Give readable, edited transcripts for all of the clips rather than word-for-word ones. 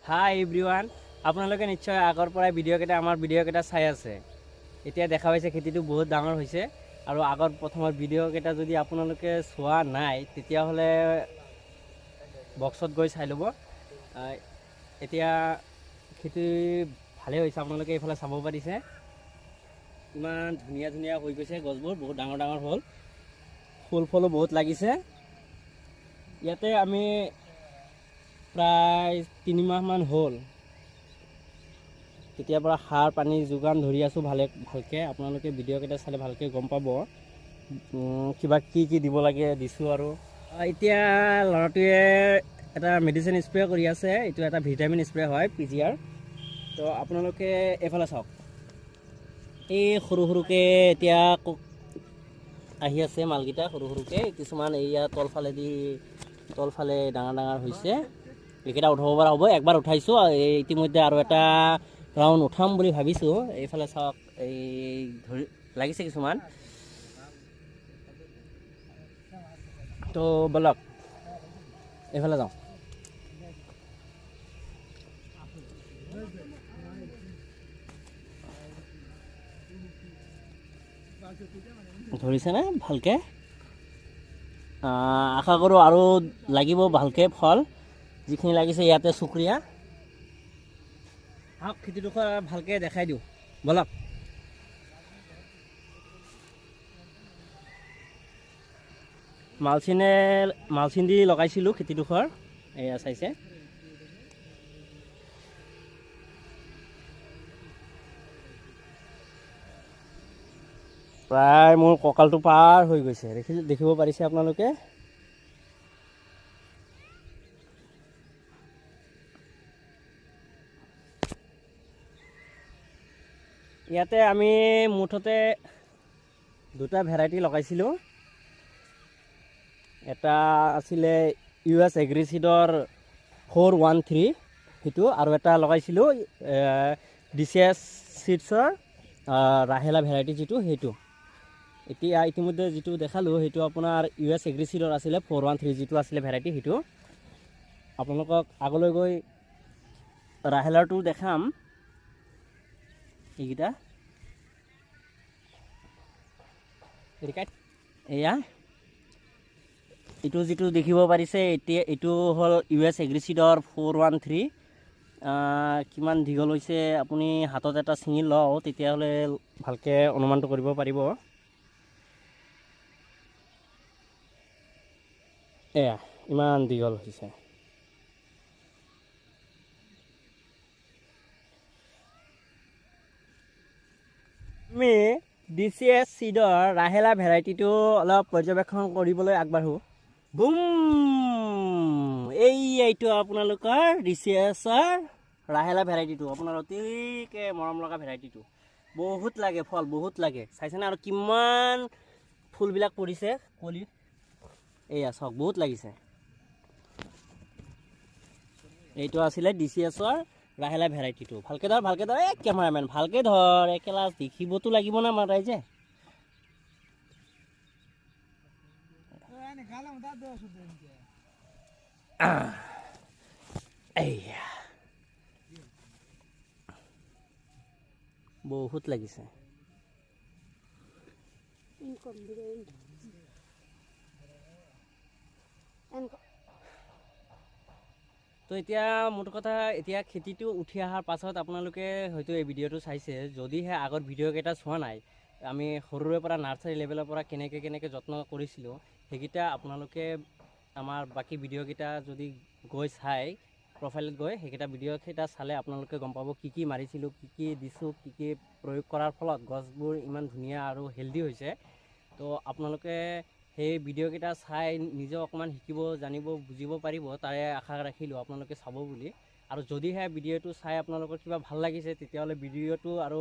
হাই everyone, আপোনালোকে নিশ্চয় আগৰ পৰাই আমাৰ ভিডিঅ'কেইটা চাই আছে। এতিয়া দেখা পাইছে খেতিটো বহুত ডাঙৰ হৈছে আৰু আগৰ প্ৰথমৰ ভিডিঅ'কেইটা যদি আপোনালোকে চোৱা নাই তেতিয়াহ'লে বক্সত গৈ চাই ল'ব। এতিয়া খেতি ভালেই হৈছে, আপোনালোকে এইফালে চাব পাৰিছে। ইমান ধুনীয়া ধুনীয়া হৈ গৈছে, গছবোৰ বহুত ডাঙৰ ডাঙৰ হ'ল, ফুল ফলো বহুত লাগিছে। ইয়াতে আমি প্ৰায় 3 মাহমান হ'ল তেতিয়াৰ পৰা সাৰ পানী যোগান ধৰি আছোঁ ভালকৈ। আপোনালোকে ভিডিঅ'কেইটা চালে ভালকৈ গম পাব কিবা কি দিব লাগে দিছোঁ। আৰু এতিয়া ল'ৰাটোৱে এটা মেডিচিন স্প্ৰে কৰি আছে, এইটো এটা ভিটামিন স্প্ৰে হয়, PGR। তো আপোনালোকে এইফালে চাওক, এই সৰু সৰুকৈ এতিয়া আহি আছে মালকেইটা, সৰু সৰুকৈ কিছুমান এইয়া তলফালে ডাঙৰ ডাঙৰ হৈছে। এইকেইটা উঠাব পৰা হ'ব, একবাৰ উঠাইছোঁ। ইতিমধ্যে আৰু এটা ৰাউণ্ড উঠাম বুলি ভাবিছোঁ। এইফালে চাওক, এই লাগিছে কিছুমান। তো বলক এইফালে যাওঁ। ধৰিছেনে ভালকৈ? আশা কৰোঁ আৰু লাগিব ভালকৈ ফল। যিখিনি লাগিছে ইয়াতে শুক্ৰিয়া। আহক খেতিডোখৰ ভালকৈ দেখাই দিওঁ, বলক। মালচিন দি লগাইছিলোঁ খেতিডোখৰ, এয়া চাইছে। প্ৰায় মোৰ কঁকালটো পাৰ হৈ গৈছে, দেখিব পাৰিছে আপোনালোকে। ইয়াতে আমি মুঠতে 2টা ভেৰাইটি লগাইছিলোঁ। এটা আছিলে US এগ্ৰিচিডৰ 413 সেইটো, আৰু এটা লগাইছিলোঁ DCS চিডছৰ ৰাহেলা ভেৰাইটি যিটো, সেইটো। এতিয়া ইতিমধ্যে যিটো দেখালোঁ সেইটো আপোনাৰ US এগ্ৰিচিডৰ আছিলে 413, যিটো আছিলে ভেৰাইটি, সেইটো। আপোনালোকক আগলৈ গৈ ৰাহেলাৰটো দেখাম। এইকেইটা এয়া, এইটো যিটো দেখিব পাৰিছে এতিয়া, এইটো হ'ল US এগ্ৰিচিডৰ 413। কিমান দীঘল হৈছে আপুনি হাতত এটা ছিঙি লওঁ, তেতিয়াহ'লে ভালকৈ অনুমানটো কৰিব পাৰিব। এয়া ইমান দীঘল হৈছে। আমি DCS চিডৰ ৰাহেলা ভেৰাইটিটো অলপ পৰ্যবেক্ষণ কৰিবলৈ আগবাঢ়োঁ। বুম! এইটো আপোনালোকৰ DCSৰ ৰাহেলা ভেৰাইটিটো, আপোনাৰ অতিকৈ মৰম লগা ভেৰাইটিটো। বহুত লাগে ফল, বহুত লাগে, চাইছেনে? আৰু কিমান ফুলবিলাক পৰিছে কলি, এয়া চাওক, বহুত লাগিছে। এইটো আছিলে DCSৰ ৰাহেলা ভেৰাইটিটো। ভালকৈ ধৰ, ভালকৈ ধৰ, কেমেৰামেন ভালকৈ ধৰ, একেলা দেখিবতো লাগিব না আমাৰ ৰাইজে। এইয়া বহুত লাগিছে। তো এতিয়া মোৰ কথা, এতিয়া খেতিটো উঠি অহাৰ পাছত আপোনালোকে হয়তো এই ভিডিঅ'টো চাইছে। যদিহে আগৰ ভিডিঅ'কেইটা চোৱা নাই, আমি সৰুৰে পৰা নাৰ্চাৰী লেভেলৰ পৰা কেনেকৈ যত্ন কৰিছিলোঁ, সেইকেইটা আপোনালোকে আমাৰ বাকী ভিডিঅ'কেইটা যদি গৈ চাই, প্ৰফাইলত গৈ সেইকেইটা ভিডিঅ'কেইটা চালে আপোনালোকে গম পাব কি মাৰিছিলোঁ, কি দিছোঁ, কি প্ৰয়োগ কৰাৰ ফলত গছবোৰ ইমান ধুনীয়া আৰু হেল্ডি হৈছে। তো আপোনালোকে সেই ভিডিঅ'কেইটা চাই নিজেও অকণমান শিকিব, জানিব, বুজিব পাৰিব, তাৰে আশা ৰাখিলোঁ আপোনালোকে চাব বুলি। আৰু যদিহে ভিডিঅ'টো চাই আপোনালোকৰ কিবা ভাল লাগিছে, তেতিয়াহ'লে ভিডিঅ'টো আৰু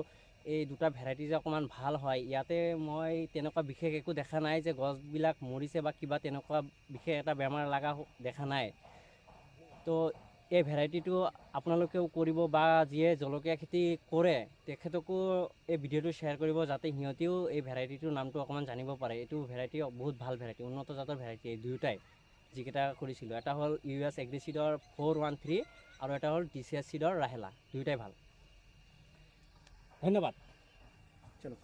এই 2টা ভেৰাইটি যে অকণমান ভাল হয়, ইয়াতে মই তেনেকুৱা বিশেষ একো দেখা নাই যে গছবিলাক মৰিছে বা কিবা তেনেকুৱা বিশেষ এটা বেমাৰ লগা দেখা নাই। তো এই ভেৰাইটিটো আপোনালোকেও কৰিব, বা যিয়ে জলকীয়া খেতি কৰে তেখেতকো এই ভিডিঅ'টো শ্বেয়াৰ কৰিব, যাতে সিহঁতেও এই ভেৰাইটিটোৰ নামটো অকণমান জানিব পাৰে। এইটো ভেৰাইটি বহুত ভাল ভেৰাইটি, উন্নত জাতৰ ভেৰাইটি, এই 2টাই। যিকেইটা কৰিছিলোঁ। এটা হ'ল US এগ্ৰিচিডৰ 413 আৰু এটা হ'ল TCS চিডৰ ৰাহেলা, দুয়োটাই ভাল। ধন্যবাদ। চলো